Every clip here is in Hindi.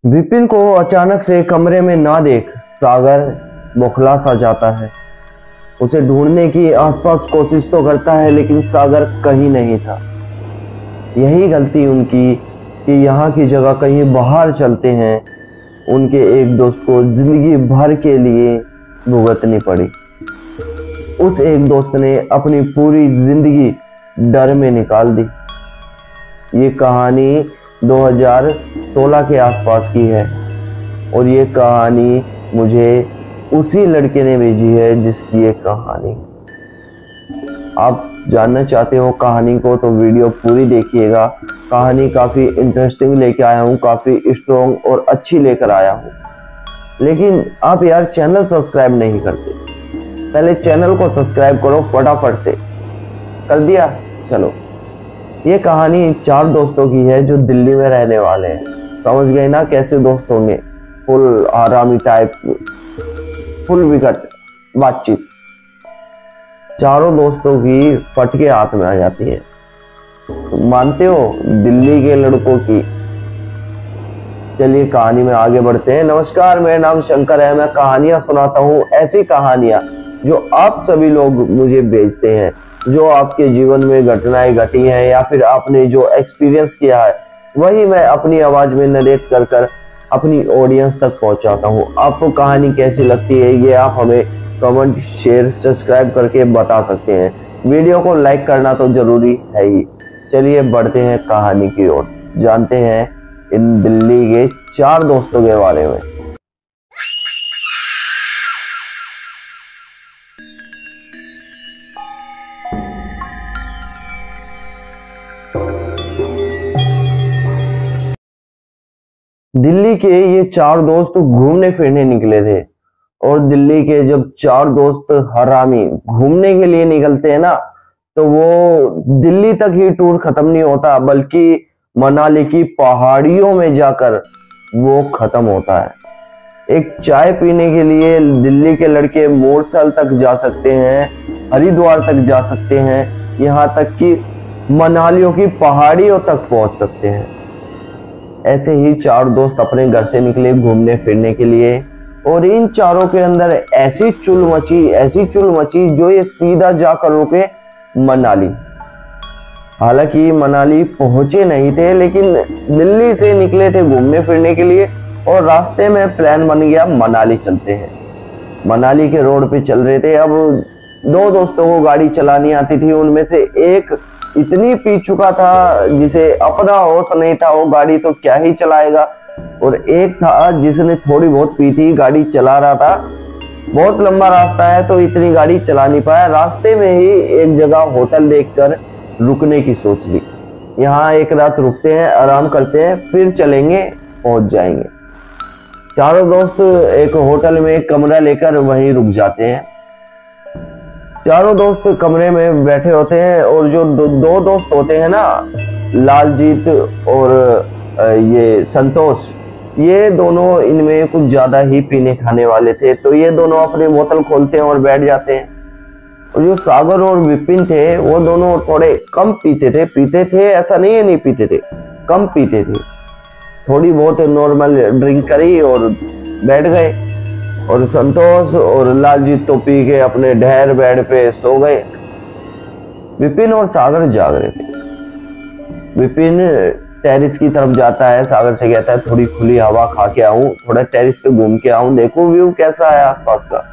विपिन को अचानक से कमरे में ना देख सागर बौखला सा जाता है। उसे ढूंढने की आसपास कोशिश तो करता है लेकिन सागर कहीं नहीं था। यही गलती उनकी कि यहाँ की जगह कहीं बाहर चलते हैं। उनके एक दोस्त को जिंदगी भर के लिए भुगतनी पड़ी। उस एक दोस्त ने अपनी पूरी जिंदगी डर में निकाल दी। ये कहानी 2016 के आसपास की है और ये कहानी मुझे उसी लड़के ने भेजी है जिसकी ये कहानी। आप जानना चाहते हो कहानी को तो वीडियो पूरी देखिएगा। कहानी काफ़ी इंटरेस्टिंग लेके आया हूँ, काफ़ी स्ट्रॉन्ग और अच्छी लेकर आया हूँ। लेकिन आप यार चैनल सब्सक्राइब नहीं करते। पहले चैनल को सब्सक्राइब करो फटाफट से। कर दिया? चलो, ये कहानी 4 दोस्तों की है जो दिल्ली में रहने वाले हैं। समझ गए ना कैसे दोस्त होंगे? फुल आरामी टाइप, फुल विकट बातचीत। चारों दोस्तों की फटके हाथ में आ जाती है। तो मानते हो दिल्ली के लड़कों की। चलिए कहानी में आगे बढ़ते हैं। नमस्कार, मेरा नाम शंकर है। मैं कहानियां सुनाता हूँ, ऐसी कहानियां जो आप सभी लोग मुझे भेजते हैं, जो आपके जीवन में घटनाएं घटी हैं या फिर आपने जो एक्सपीरियंस किया है वही मैं अपनी आवाज में नरेट कर कर अपनी ऑडियंस तक पहुंचाता हूं। आपको कहानी कैसी लगती है ये आप हमें कमेंट, शेयर, सब्सक्राइब करके बता सकते हैं। वीडियो को लाइक करना तो जरूरी है ही। चलिए बढ़ते हैं कहानी की ओर, जानते हैं इन दिल्ली के 4 दोस्तों के बारे में। दिल्ली के ये 4 दोस्त घूमने फिरने निकले थे और दिल्ली के जब 4 दोस्त हरामी घूमने के लिए निकलते हैं ना तो वो दिल्ली तक ही टूर खत्म नहीं होता बल्कि मनाली की पहाड़ियों में जाकर वो खत्म होता है। एक चाय पीने के लिए दिल्ली के लड़के मोरथल तक जा सकते हैं, हरिद्वार तक जा सकते हैं, यहाँ तक कि मनालियों की पहाड़ियों तक पहुंच सकते हैं। ऐसे ही 4 दोस्त अपने घर से निकले घूमने फिरने के लिए और इन चारों के अंदर ऐसी चुल मची जो ये सीधा जाकर रुके मनाली। हालांकि मनाली पहुंचे नहीं थे लेकिन दिल्ली से निकले थे घूमने फिरने के लिए और रास्ते में प्लान बन गया मनाली चलते हैं। मनाली के रोड पे चल रहे थे। अब 2 दोस्तों को गाड़ी चलानी आती थी। उनमें से एक इतनी पी चुका था जिसे अपना होश नहीं था, वो गाड़ी तो क्या ही चलाएगा, और एक था जिसने थोड़ी बहुत पी थी, गाड़ी चला रहा था। बहुत लंबा रास्ता है तो इतनी गाड़ी चला नहीं पाया। रास्ते में ही एक जगह होटल देखकर रुकने की सोच ली। यहाँ एक रात रुकते हैं, आराम करते हैं, फिर चलेंगे, पहुंच जाएंगे। चारों दोस्त एक होटल में कमरा लेकर वहीं रुक जाते हैं। चारों दोस्त कमरे में बैठे होते हैं और जो 2 दोस्त होते हैं ना, लालजीत और ये संतोष, ये दोनों इनमें कुछ ज्यादा ही पीने खाने वाले थे तो ये दोनों अपनी बोतल खोलते हैं और बैठ जाते हैं। और जो सागर और विपिन थे वो दोनों थोड़े कम पीते थे ऐसा नहीं है नहीं पीते थे, कम पीते थे। थोड़ी बहुत नॉर्मल ड्रिंक करी और बैठ गए। और संतोष और लालजीत तो पी के अपने ढेर बेड पे सो गए। विपिन और सागर जाग रहे थे। विपिन टेरिस की तरफ जाता है, सागर से कहता है थोड़ी खुली हवा खा के आऊं, थोड़ा टेरिस पे घूम के आऊं, देखो व्यू कैसा है आसपास का।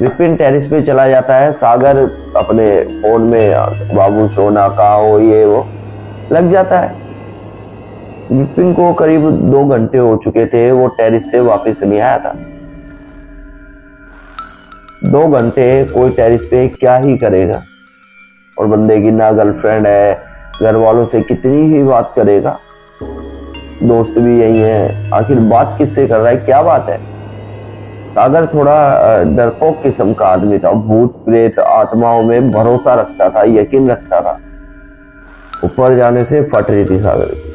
विपिन टेरिस पे चला जाता है। सागर अपने फोन में बाबू सोना कहाँ हो ये वो लग जाता है। विपिन को करीब 2 घंटे हो चुके थे, वो टेरिस से वापस नहीं आया था। 2 घंटे कोई टेरिस पे क्या ही करेगा, और बंदे की ना गर्लफ्रेंड है, घर वालों से कितनी ही बात करेगा, दोस्त भी यही है, आखिर बात किससे कर रहा है, क्या बात है। सागर थोड़ा डरपोक किस्म का आदमी था, भूत प्रेत आत्माओं में भरोसा रखता था, यकीन रखता था। ऊपर जाने से फट रही थी सागर की।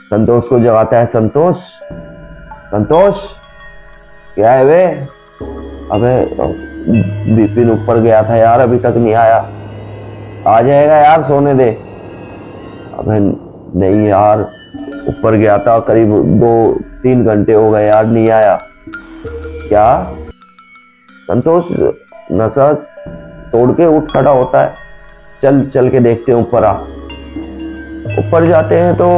संतोष को जगाता है। संतोष, संतोष क्या है वे? अबे विपिन ऊपर गया था यार, अभी तक नहीं आया। आ जाएगा यार, सोने दे। अबे नहीं यार, ऊपर गया था, करीब 2-3 घंटे हो गए यार, नहीं आया। क्या संतोष नशा तोड़ के उठ खड़ा होता है, चल चल के देखते हैं ऊपर आ। ऊपर जाते हैं तो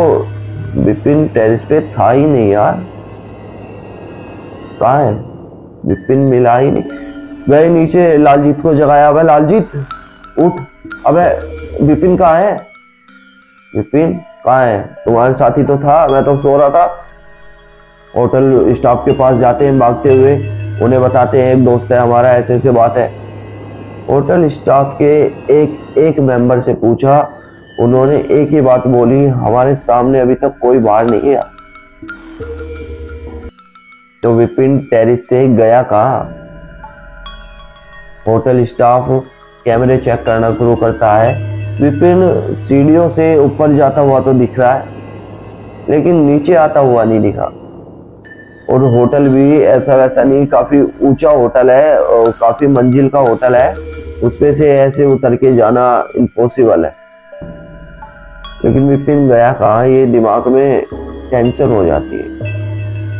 विपिन टेरेस पे था ही नहीं यार, कहाँ है विपिन? मिला ही नहीं। गए नीचे, लालजीत को जगाया, अबे लालजीत उठ, अबे विपिन कहाँ है? विपिन कहाँ है? तुम्हारे साथी तो था, मैं तो सो रहा था। होटल स्टाफ के पास जाते हैं भागते हुए, उन्हें बताते हैं एक दोस्त है हमारा, ऐसे ऐसे बात है। होटल स्टाफ के एक मेंबर से पूछा, उन्होंने एक ही बात बोली, हमारे सामने अभी तक कोई बाहर नहीं गया। तो विपिन टेरिस से गया कहाँ? होटल स्टाफ कैमरे चेक करना शुरू करता है। विपिन सीढ़ियों से ऊपर जाता हुआ तो दिख रहा है, लेकिन नीचे आता हुआ नहीं दिखा। और होटल भी ऐसा वैसा नहीं, काफी ऊंचा होटल है और काफी मंजिल का होटल है, उसपे से ऐसे उतर के जाना इम्पॉसिबल है। लेकिन विपिन गया कहाँ, ये दिमाग में टेंशन हो जाती है।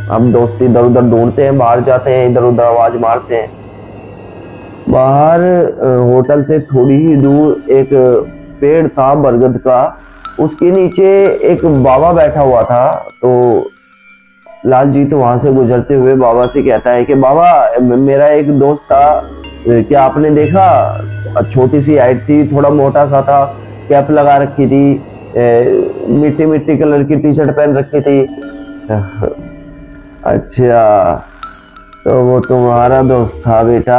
हम दोस्त इधर उधर ढूंढते हैं, बाहर जाते हैं, इधर उधर आवाज मारते हैं। बाहर होटल से थोड़ी ही दूर एक पेड़ था बरगद का, उसके नीचे एक बाबा बैठा हुआ था। तो लालजीत वहां से गुजरते हुए बाबा से कहता है कि बाबा, मेरा एक दोस्त था, क्या आपने देखा? छोटी सी हाइट थी, थोड़ा मोटा सा था, कैप लगा रखी थी, मिट्टी मिट्टी कलर की टी शर्ट पहन रखी थी। अच्छा, तो वो तुम्हारा दोस्त था बेटा।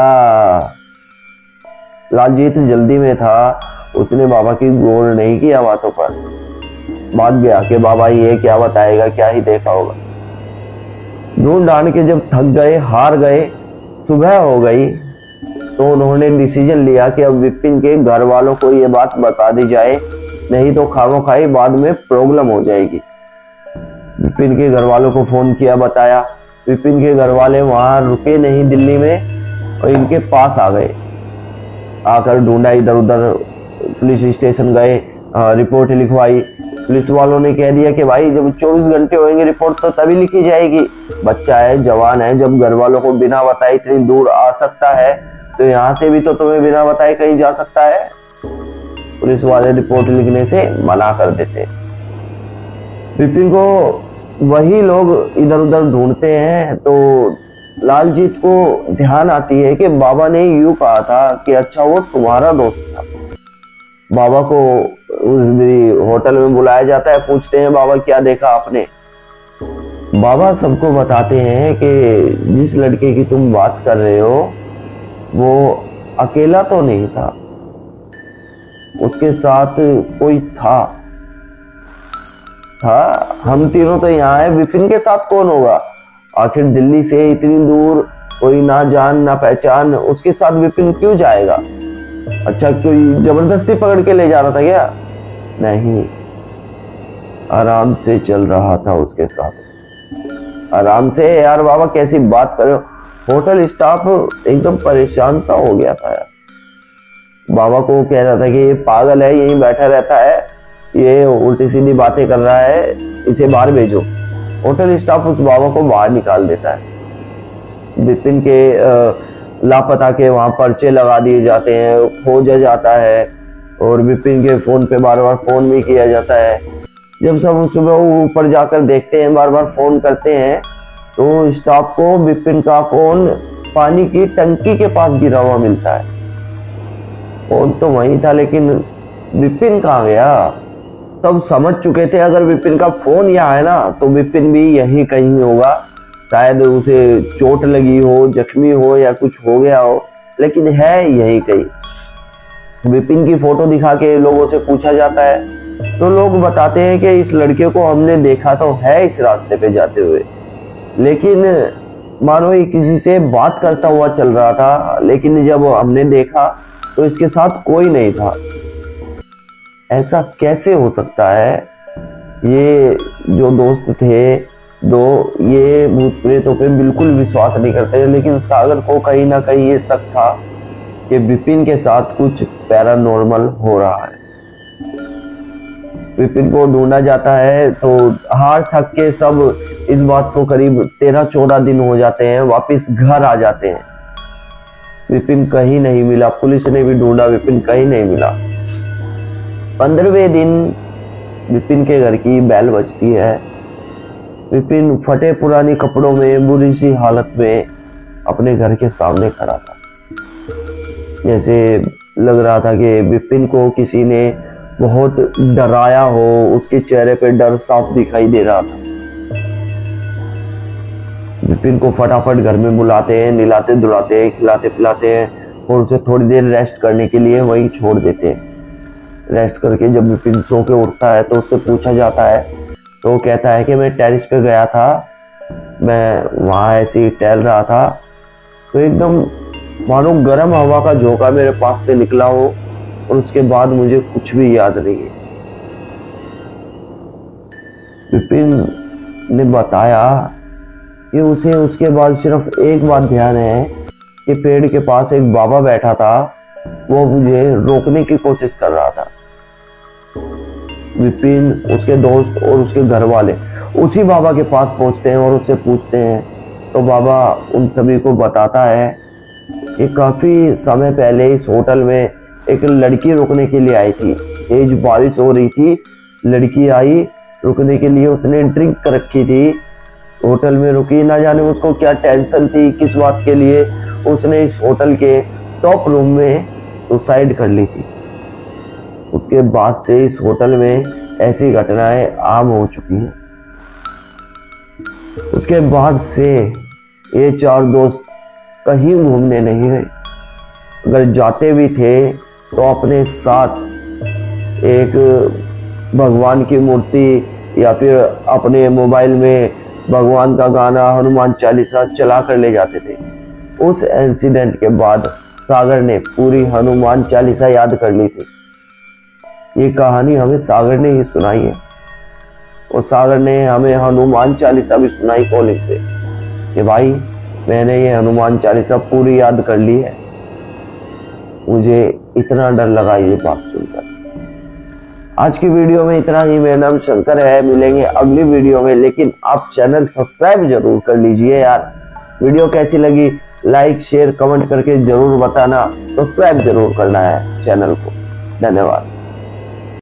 लालजीत जल्दी में था, उसने बाबा की गौर नहीं किया बातों पर, भाग गया कि बाबा ये क्या बताएगा, क्या ही देखा होगा। ढूंढ ढांड के जब थक गए, हार गए, सुबह हो गई, तो उन्होंने डिसीजन लिया कि अब विपिन के घर वालों को ये बात बता दी जाए, नहीं तो खामोखाई बाद में प्रॉब्लम हो जाएगी। विपिन के घर वालों को फोन किया, बताया। विपिन के घर वाले वहां रुके नहीं दिल्ली में और इनके पास आ गए। आकर ढूंढा इधर उधर, पुलिस स्टेशन गए, रिपोर्ट लिखवाई। पुलिस वालों ने कह दिया कि भाई जब 24 घंटे होंगे रिपोर्ट तो तभी लिखी जाएगी, बच्चा है, जवान है, जब घर वालों को बिना बताए इतनी दूर आ सकता है तो यहाँ से भी तो तुम्हें बिना बताए कहीं जा सकता है। पुलिस वाले रिपोर्ट लिखने से मना कर देते। विपिन को वही लोग इधर उधर ढूंढते हैं तो लालजीत को ध्यान आती है कि बाबा ने यूं कहा था कि अच्छा वो तुम्हारा दोस्त था। बाबा को होटल में बुलाया जाता है, पूछते हैं बाबा क्या देखा आपने? बाबा सबको बताते हैं कि जिस लड़के की तुम बात कर रहे हो वो अकेला तो नहीं था, उसके साथ कोई था। हम तीनों तो यहाँ है, विपिन के साथ कौन होगा? आखिर दिल्ली से इतनी दूर कोई ना जान ना पहचान, उसके साथ विपिन क्यों जाएगा? अच्छा, कोई जबरदस्ती पकड़ के ले जा रहा था क्या? नहीं, आराम से चल रहा था उसके साथ, आराम से। यार बाबा कैसी बात कर रहे हो? होटल स्टाफ एकदम परेशान सा हो गया था यार। बाबा को कह रहा था कि ये पागल है, यहीं बैठा रहता है, ये उल्टी सीधी बातें कर रहा है, इसे बाहर भेजो। होटल स्टाफ उस बाबा को बाहर निकाल देता है। विपिन के लापता के वहां पर्चे लगा दिए जाते हैं, खोजा जाता है और विपिन के फोन पे बार बार फोन भी किया जाता है। जब सब सुबह ऊपर जाकर देखते हैं, बार बार फोन करते हैं, तो स्टाफ को विपिन का फोन पानी की टंकी के पास गिरा हुआ मिलता है। फोन तो वहीं था, लेकिन विपिन कहाँ गया? सब समझ चुके थे अगर विपिन का फोन यहाँ है ना तो विपिन भी यहीं कहीं होगा, शायद उसे चोट लगी हो, जख्मी हो या कुछ हो गया हो, लेकिन है यहीं कहीं। विपिन की फोटो दिखा के लोगों से पूछा जाता है तो लोग बताते हैं कि इस लड़के को हमने देखा तो है इस रास्ते पे जाते हुए, लेकिन मानो ये किसी से बात करता हुआ चल रहा था, लेकिन जब हमने देखा तो इसके साथ कोई नहीं था। ऐसा कैसे हो सकता है? ये जो दोस्त थे दो, ये भूत प्रेतों पे बिल्कुल विश्वास नहीं करते, लेकिन सागर को कहीं ना कहीं ये शक था कि विपिन के साथ कुछ पैरानॉर्मल हो रहा है। विपिन को ढूंढा जाता है तो हार थक के सब इस बात को करीब 13-14 दिन हो जाते हैं, वापिस घर आ जाते हैं। विपिन कहीं नहीं मिला, पुलिस ने भी ढूंढा, विपिन कहीं नहीं मिला। 15वें दिन विपिन के घर की बेल बजती है। विपिन फटे पुराने कपड़ों में बुरी सी हालत में अपने घर के सामने खड़ा था। जैसे लग रहा था कि विपिन को किसी ने बहुत डराया हो, उसके चेहरे पे डर साफ दिखाई दे रहा था। विपिन को फटाफट घर में बुलाते हैं, निलाते धुलाते हैं, खिलाते पिलाते हैं और उसे थोड़ी देर रेस्ट करने के लिए वहीं छोड़ देते हैं। रेस्ट करके जब विपिन सो के उठता है तो उससे पूछा जाता है तो वो कहता है कि मैं टेरिस पे गया था, मैं वहां ऐसे ही टहल रहा था तो एकदम मानो गर्म हवा का झोंका मेरे पास से निकला हो और उसके बाद मुझे कुछ भी याद नहीं है। विपिन ने बताया कि उसे उसके बाद सिर्फ एक बात ध्यान है कि पेड़ के पास एक बाबा बैठा था, वो मुझे रोकने की कोशिश कर रहा था। विपिन, उसके दोस्त और उसके घर वाले उसी बाबा के पास पहुंचते हैं और उससे पूछते हैं तो बाबा उन सभी को बताता है कि काफी समय पहले इस होटल में एक लड़की रुकने के लिए आई थी। तेज बारिश हो रही थी, लड़की आई रुकने के लिए, उसने ड्रिंक कर रखी थी, होटल में रुकी, ना जाने उसको क्या टेंशन थी, किस बात के लिए उसने इस होटल के टॉप रूम में सुसाइड कर ली थी। उसके बाद से इस होटल में ऐसी घटनाएं आम हो चुकी हैं। उसके बाद से ये 4 दोस्त कहीं घूमने नहीं गए, अगर जाते भी थे तो अपने साथ एक भगवान की मूर्ति या फिर अपने मोबाइल में भगवान का गाना, हनुमान चालीसा चला कर ले जाते थे। उस इंसिडेंट के बाद सागर ने पूरी हनुमान चालीसा याद कर ली थी। ये कहानी हमें सागर ने ही सुनाई है और सागर ने हमें हनुमान चालीसा भी सुनाई कॉलेज पे कि भाई मैंने ये हनुमान चालीसा पूरी याद कर ली है, मुझे इतना डर लगा ये बात सुनकर। आज की वीडियो में इतना ही। मेरा नाम शंकर है, मिलेंगे अगली वीडियो में, लेकिन आप चैनल सब्सक्राइब जरूर कर लीजिए यार। वीडियो कैसी लगी लाइक शेयर कमेंट करके जरूर बताना, सब्सक्राइब जरूर करना है चैनल को। धन्यवाद।